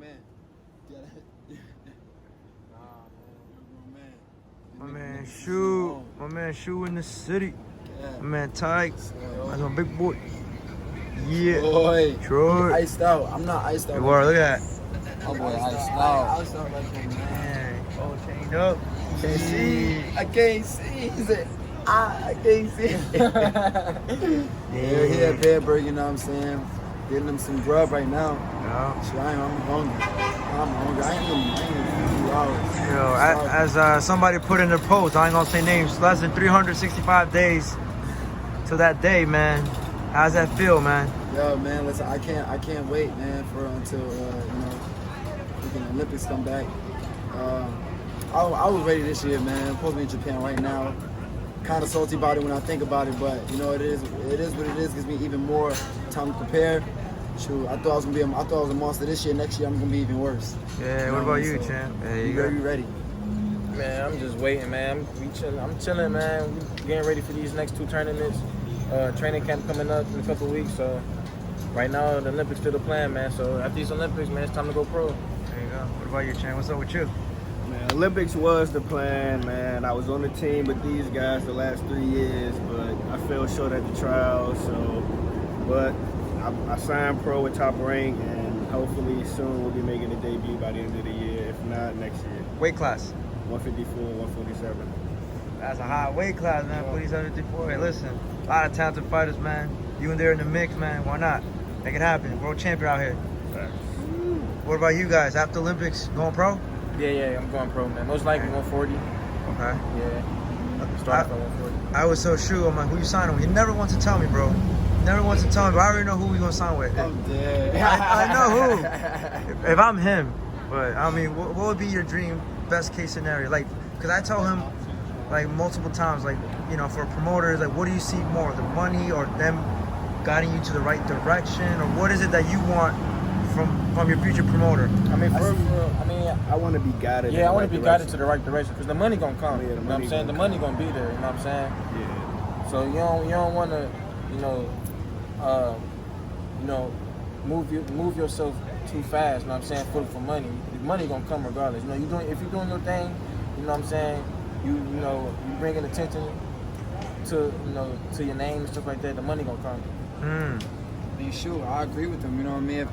man. My man Shu. My man Shu in the city. My man Ty. That's my big boy. Yeah. Boy. Troy. Iced out. I'm not iced out. You are. Look at that. Oh boy, iced out. Iced out like that, man. Oh, chained up. Can't see. I can't see. He said, I can't see. Yeah, he had Bedburg, you know what I'm saying? Getting them some grub right now. Yeah. So I'm hungry. I ain't eating a few hours. Yo, as somebody put in their post, I ain't gonna say names, less than 365 days to that day, man. How's that feel, man? Yo, man, listen, I can't wait, man, until the Olympics come back. I was ready this year, man. I'm supposed to be in Japan right now. Kind of salty about it when I think about it, but you know it is what it is. Gives me even more time to prepare. Shoot, I thought I was a monster this year. Next year I'm gonna be even worse. Yeah. What about you, champ? Hey, you ready? Man, I'm just waiting, man. I'm chilling, man. We getting ready for these next 2 tournaments. Training camp coming up in a couple of weeks. So right now the Olympics still the plan, man. So after these Olympics, man, it's time to go pro. There you go. What about you, champ? What's up with you? Man, Olympics was the plan, man. I was on the team with these guys the last 3 years, but I fell short at the trials. But I signed pro with Top Rank, and hopefully soon we'll be making a debut by the end of the year. If not, next year. Weight class? 154, 147. That's a high weight class, man. 47-54. Hey, listen, a lot of talented fighters, man. You and they're in the mix, man. Why not? Make it happen. World champion out here. Right. What about you guys? After Olympics, going pro? Yeah, I'm going pro, man. Most likely 140. Okay. Yeah. Starting from 140. I was so sure. I'm like, who you signing with? You never want to tell me, bro. Never wants to tell me, but I already know who we gonna sign with. I'm dead. I know who. If I'm him, but I mean, what would be your dream, best case scenario? Like, cause I tell him, like multiple times, like for promoters, like what do you see more, the money or them guiding you to the right direction, or what is it that you want from your future promoter? I mean, I want to be guided. Yeah, I want to be guided to the right direction because the money gonna come. Yeah, you know what I'm saying? The money gonna be there. You know what I'm saying? Yeah. So you don't want to, move yourself too fast. You know what I'm saying? For money, the money gonna come regardless. If you're doing your thing, you know what I'm saying? You bringing attention to your name and stuff like that. The money gonna come. Be sure. I agree with them. You know what I mean?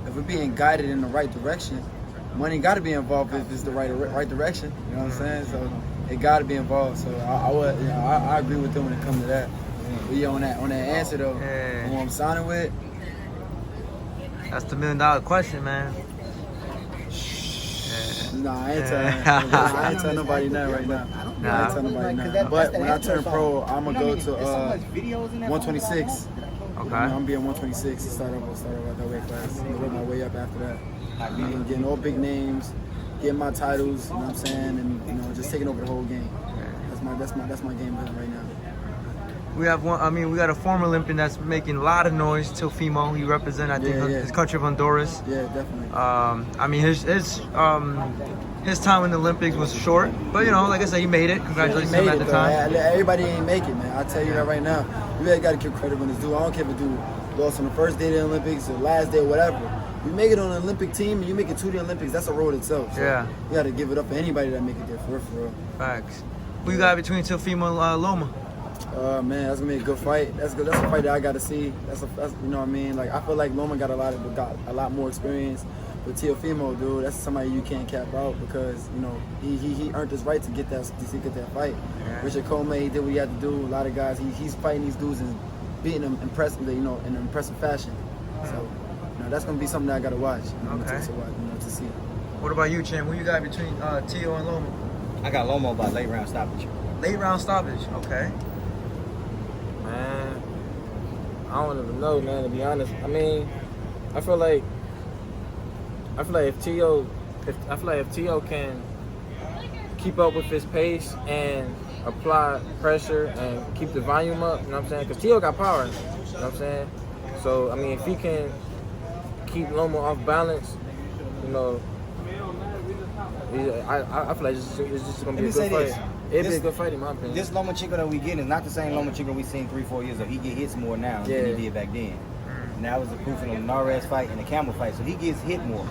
If we're being guided in the right direction, money got to be involved if it's the right direction. You know what I'm saying? So it got to be involved. So I agree with them when it comes to that. But yeah, on that answer though, who I'm signing with. That's the $1 million question, man. Nah, I ain't telling nobody nothing right now. I ain't telling nobody nothing. But when I turn pro, I'm gonna go to 126. Okay. I'm gonna be at 126 and start off that weight class. I'm gonna work my way up after that. I'm getting all big names, getting my titles. You know what I'm saying, and just taking over the whole game. That's my game plan right now. We have one. I mean, we got a former Olympian that's making a lot of noise. Teofimo. He represents, I think, his country of Honduras. Yeah, definitely. I mean, his time in the Olympics was short, but like I said, he made it. Congratulations to him at the time. Everybody ain't make it, man. I tell you that right now. You really got to give credit when it's due. I don't care if it's due lost on the first day of the Olympics or last day or whatever. You make it on an Olympic team and you make it to the Olympics, that's a road itself. So yeah. You got to give it up for anybody that make it there, for real. Facts. Who you got between Teofimo and Loma? Man, that's gonna be a good fight. That's good. That's a fight that I gotta see. That's you know what I mean. Like I feel like Loma got a lot more experience. But Teofimo, dude, that's somebody you can't cap out because he earned his right to get that fight. Yeah. Richard Coleman, he did what he had to do. A lot of guys, he's fighting these dudes and beating them impressively, in an impressive fashion. So that's gonna be something that I gotta watch. Okay. To see. What about you, Chan? Who you got between Teo and Loma? I got Loma by late round stoppage. Late round stoppage. Okay. Man, I don't even know, man, to be honest. I mean, I feel like if Teo can keep up with his pace and apply pressure and keep the volume up, you know what I'm saying? Because Teo got power, you know what I'm saying? So, I mean, if he can keep Loma off balance, I feel like it's just going to be a good fight. It'd be a good fight in my opinion. This Loma Chico that we getting is not the same Loma Chico we seen 3-4 years ago. He get hits more now than he did back then. And that was the proof in the Nares fight and the Camel fight. So he gets hit more.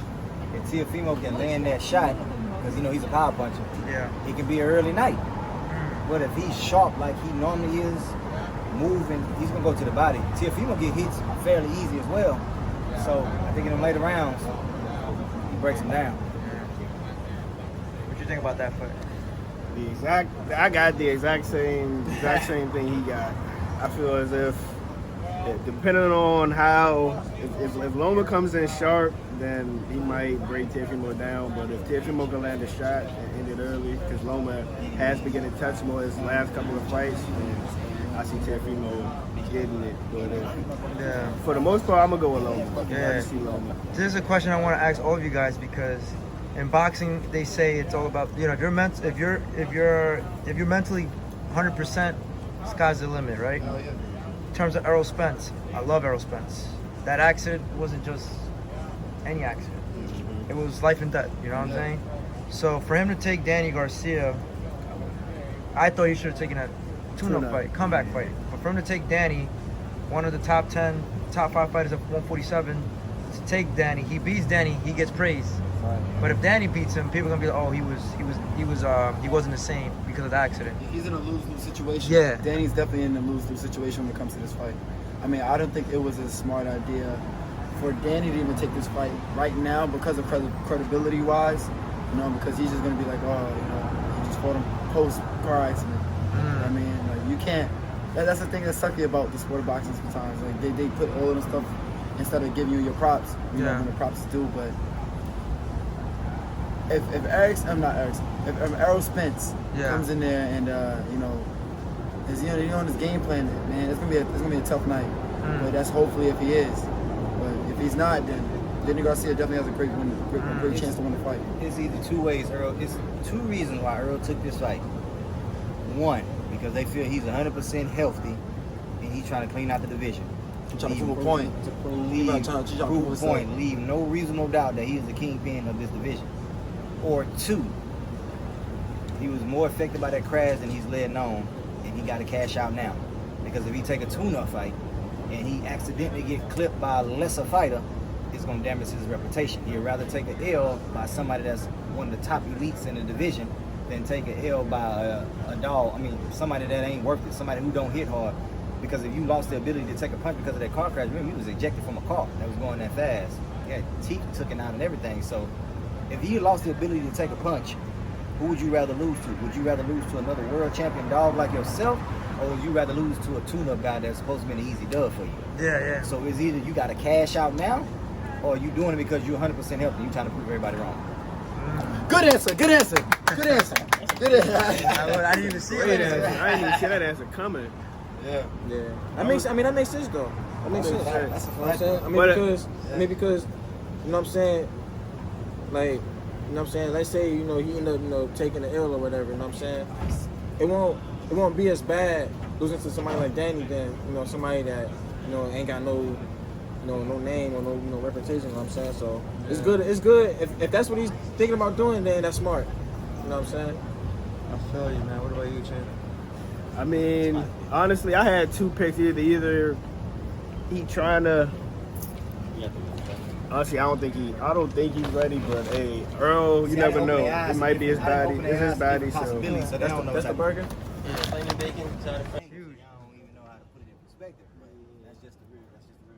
if Teofimo can land that shot, because, you know, he's a power puncher, Yeah. it can be an early night. But if he's sharp like he normally is, moving, he's going to go to the body. Teofimo get hits fairly easy as well. So I think in the later rounds, he breaks him down. What you think about that fight? I got the exact same thing he got. I feel as if, depending on how, if Loma comes in sharp, then he might break Teofimo down. But if Teofimo can land a shot and end it early, because Loma has been getting touched more his last couple of fights, then I see Teofimo getting it. But for the most part, I'm gonna go with Loma. Yeah. I see Loma. This is a question I want to ask all of you guys, because in boxing they say it's all about, you know, if you're mentally 100%, sky's the limit, right? In terms of Errol Spence, I love Errol Spence. That accident wasn't just any accident. It was life and death, you know what I'm saying? So for him to take Danny Garcia, I thought he should have taken a tune-up fight, comeback fight. But for him to take Danny, one of the top 10, top 5 fighters at 147, to take Danny, he beats Danny, he gets praised. Right. But if Danny beats him, people are gonna be like, oh, he wasn't the same because of the accident. He's in a lose-lose situation. Yeah. Danny's definitely in a lose-lose situation when it comes to this fight. I mean, I don't think it was a smart idea for Danny to even take this fight right now because of credibility-wise. You know, because he's just gonna be like, oh, you know, he just fought him post-car accident. You know what I mean, like, you can't. That's the thing that's sucky about the sport of boxing sometimes. Like they put all of the stuff instead of giving you your props. You know, when the props is due, but. If Errol Spence comes in there and you know, is he on his game plan, man, it's gonna be a tough night. But that's hopefully if he is. But if he's not, then Danny Garcia definitely has a great chance to win the fight. It's either two ways, Earl. It's two reasons why Earl took this fight. One, because they feel he's 100% healthy and he's trying to clean out the division. Trying to prove a point. Leave no reasonable doubt that he is the kingpin of this division. Or two, he was more affected by that crash than he's letting on, and he got to cash out now. Because if he take a tune-up fight and he accidentally get clipped by a lesser fighter, it's going to damage his reputation. He'd rather take an L by somebody that's one of the top elites in the division than take an L by a dog. I mean, somebody that ain't worth it, somebody who don't hit hard. Because if you lost the ability to take a punch because of that car crash, remember, he was ejected from a car that was going that fast. He had teeth taken out and everything. So if you lost the ability to take a punch, who would you rather lose to? Would you rather lose to another world champion dog like yourself, or would you rather lose to a tune-up guy that's supposed to be an easy dub for you? Yeah. So it's either you got to cash out now, or you doing it because you're 100% healthy and you're trying to prove everybody wrong. Good answer. I didn't even see it. I didn't even see that answer coming. Yeah. That makes sense though. That makes sense. That's a You know what I'm fact. saying? Because you know what I'm saying? Like, you know what I'm saying? Let's say, you know, he end up, you know, taking the L or whatever, you know what I'm saying? It won't be as bad losing to somebody like Danny than, you know, somebody that, you know, ain't got no name or no reputation, you know what I'm saying? So it's good if that's what he's thinking about doing, then that's smart. You know what I'm saying? I feel you, man. What about you, Chan? I mean, honestly, I had two picks. Either he trying to. Honestly, I don't think he's ready. But hey, Earl, you never know. It might be his body. It's his body. So That's the burger? Plain and bacon, side of fries. Huge. I don't even know how to put it in perspective, but that's just the real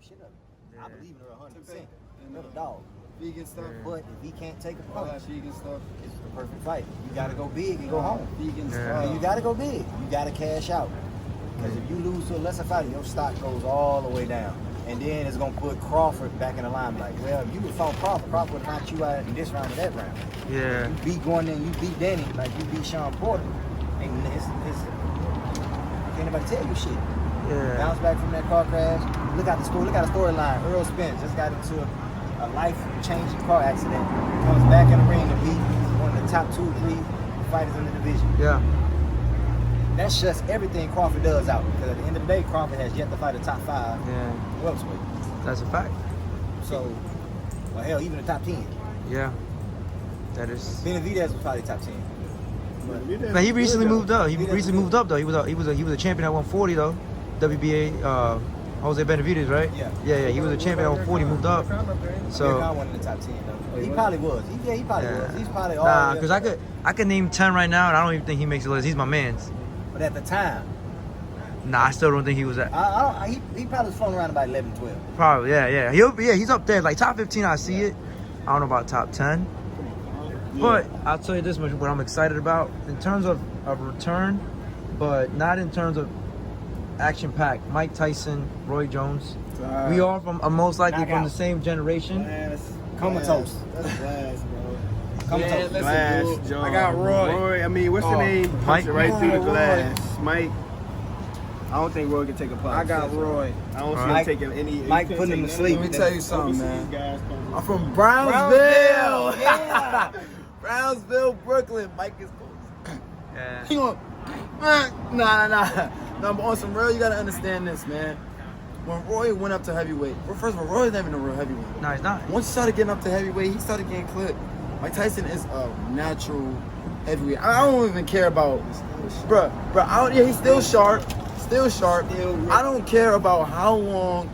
shit of it. I believe in her 100%. Another dog. Vegan stuff. But if he can't take a punch, Vegan stuff. it's the perfect fight. You gotta go big and go home. Vegan And you gotta go big. You gotta cash out. Because if you lose to a lesser fighter, your stock goes all the way down. And then it's gonna put Crawford back in the limelight. Well, if you would fought Crawford would knock you out in this round or that round. Yeah. You beat Gordon and you beat Danny like you beat Sean Porter. And can't nobody tell you shit. Yeah. Bounce back from that car crash. Look at the storyline. Earl Spence just got into a life-changing car accident. Comes back in the ring to beat one of the top 2 or 3 fighters in the division. Yeah. That shuts everything Crawford does out. Because at the end of the day, Crawford has yet to fight a top 5 welterweight. That's a fact. So, well, hell, even the top 10. Yeah. That is. Benavidez was probably top 10. Man, he recently moved up. He recently moved up though. He was a champion at 140 though. WBA Jose Benavidez, right? Yeah. He was a champion at 40, moved up. So. I won in the top 10 though. He probably was. He probably was. He's probably all. Nah, because I could name 10 right now, and I don't even think he makes the list. He's my man's. But at the time, Nah, I still don't think he was at. he probably was floating around about 11, 12. Probably, yeah. He's up there. Like top 15, I see it. I don't know about top 10. But I'll tell you this much: what I'm excited about in terms of return, but not in terms of action pack. Mike Tyson, Roy Jones. We are most likely from the same generation. Comatose. That's glass, bro. Comatose. Glass, Joe. I got Roy. I mean, what's the name? Punch it right through the Roy. glass. Mike. I don't think Roy can take a punch. I got Roy. I don't see Mike- him taking any. Mike putting him to sleep. Let me tell you something, man. Guys I'm from Brownsville. Yeah. Brownsville, Brooklyn. Mike is cool. Yeah. He going, nah. No, but on some real, you gotta understand this, man. When Roy went up to heavyweight, well, first of all, Roy's not even a real heavyweight. No, he's not. Once he started getting up to heavyweight, he started getting clipped. Mike Tyson is a natural heavyweight. I don't even care about, bruh. He's still sharp. I don't care about how long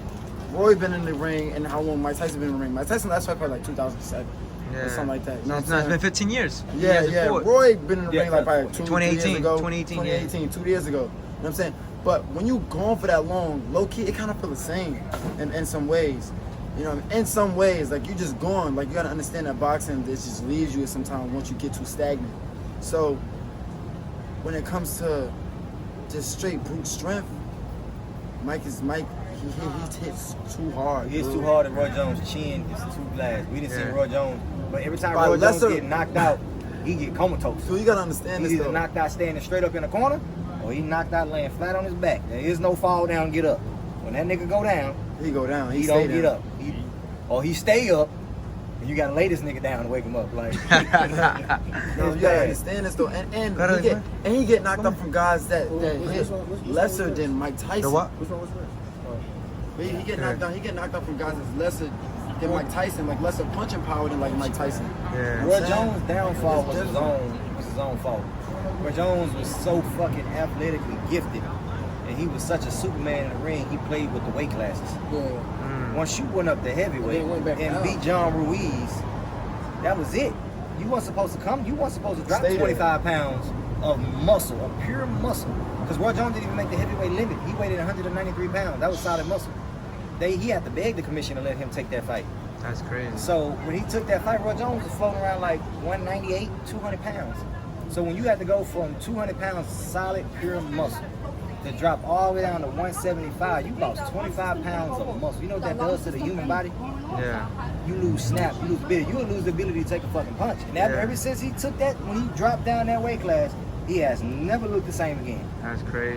Roy been in the ring and how long Mike Tyson been in the ring. Mike Tyson last fight probably like 2007 or something like that. You know what I'm saying? It's been 15 years. Yeah. Roy been in the ring like probably 2018, 2 years ago. 2018, 2 years ago. You know what I'm saying? But when you gone for that long, low key, it kind of feel the same in some ways. You know, in some ways, like you just gone. Like you gotta understand that boxing, this just leaves you sometimes once you get too stagnant. So when it comes to just straight brute strength, Mike. He hits too hard. He hits dude. too hard, and Roy Jones' chin is too glass. We didn't see Yeah. Roy Jones, but every time Right, Roy Jones lesser- get knocked out, he get comatose. So you gotta understand He's this either though. knocked out standing straight up in the corner, or he knocked out laying flat on his back. There is no fall down, get up. When that nigga go down, He go down. he stay don't get down. up. Or he stay up, and you gotta lay this nigga down to wake him up. Like, No, you gotta understand this though, and he get knocked up from guys that hit lesser than Mike Tyson. The what? Which one was first? But he get knocked down. He get knocked up from guys that's lesser than Mike Tyson, like lesser punching power than like Mike Tyson. Yeah. Roy Jones' downfall was his own fault. Roy Jones was so fucking athletically gifted, and he was such a Superman in the ring. He played with the weight classes. Once you went up to heavyweight Then went back and down. beat John Ruiz, that was it. You weren't supposed to come. You weren't supposed to drop Stay there. 25 pounds of muscle, of pure muscle. Because Roy Jones didn't even make the heavyweight limit. He weighed 193 pounds. That was solid muscle. He had to beg the commission to let him take that fight. That's crazy. So when he took that fight, Roy Jones was floating around like 198, 200 pounds. So when you had to go from 200 pounds solid, pure muscle to drop all the way down to 175, you lost 25 pounds of muscle. You know what that does to the human body? Yeah. You lose snap, you lose ability. You would lose the ability to take a fucking punch. And ever since he took that, when he dropped down that weight class, he has never looked the same again. That's crazy.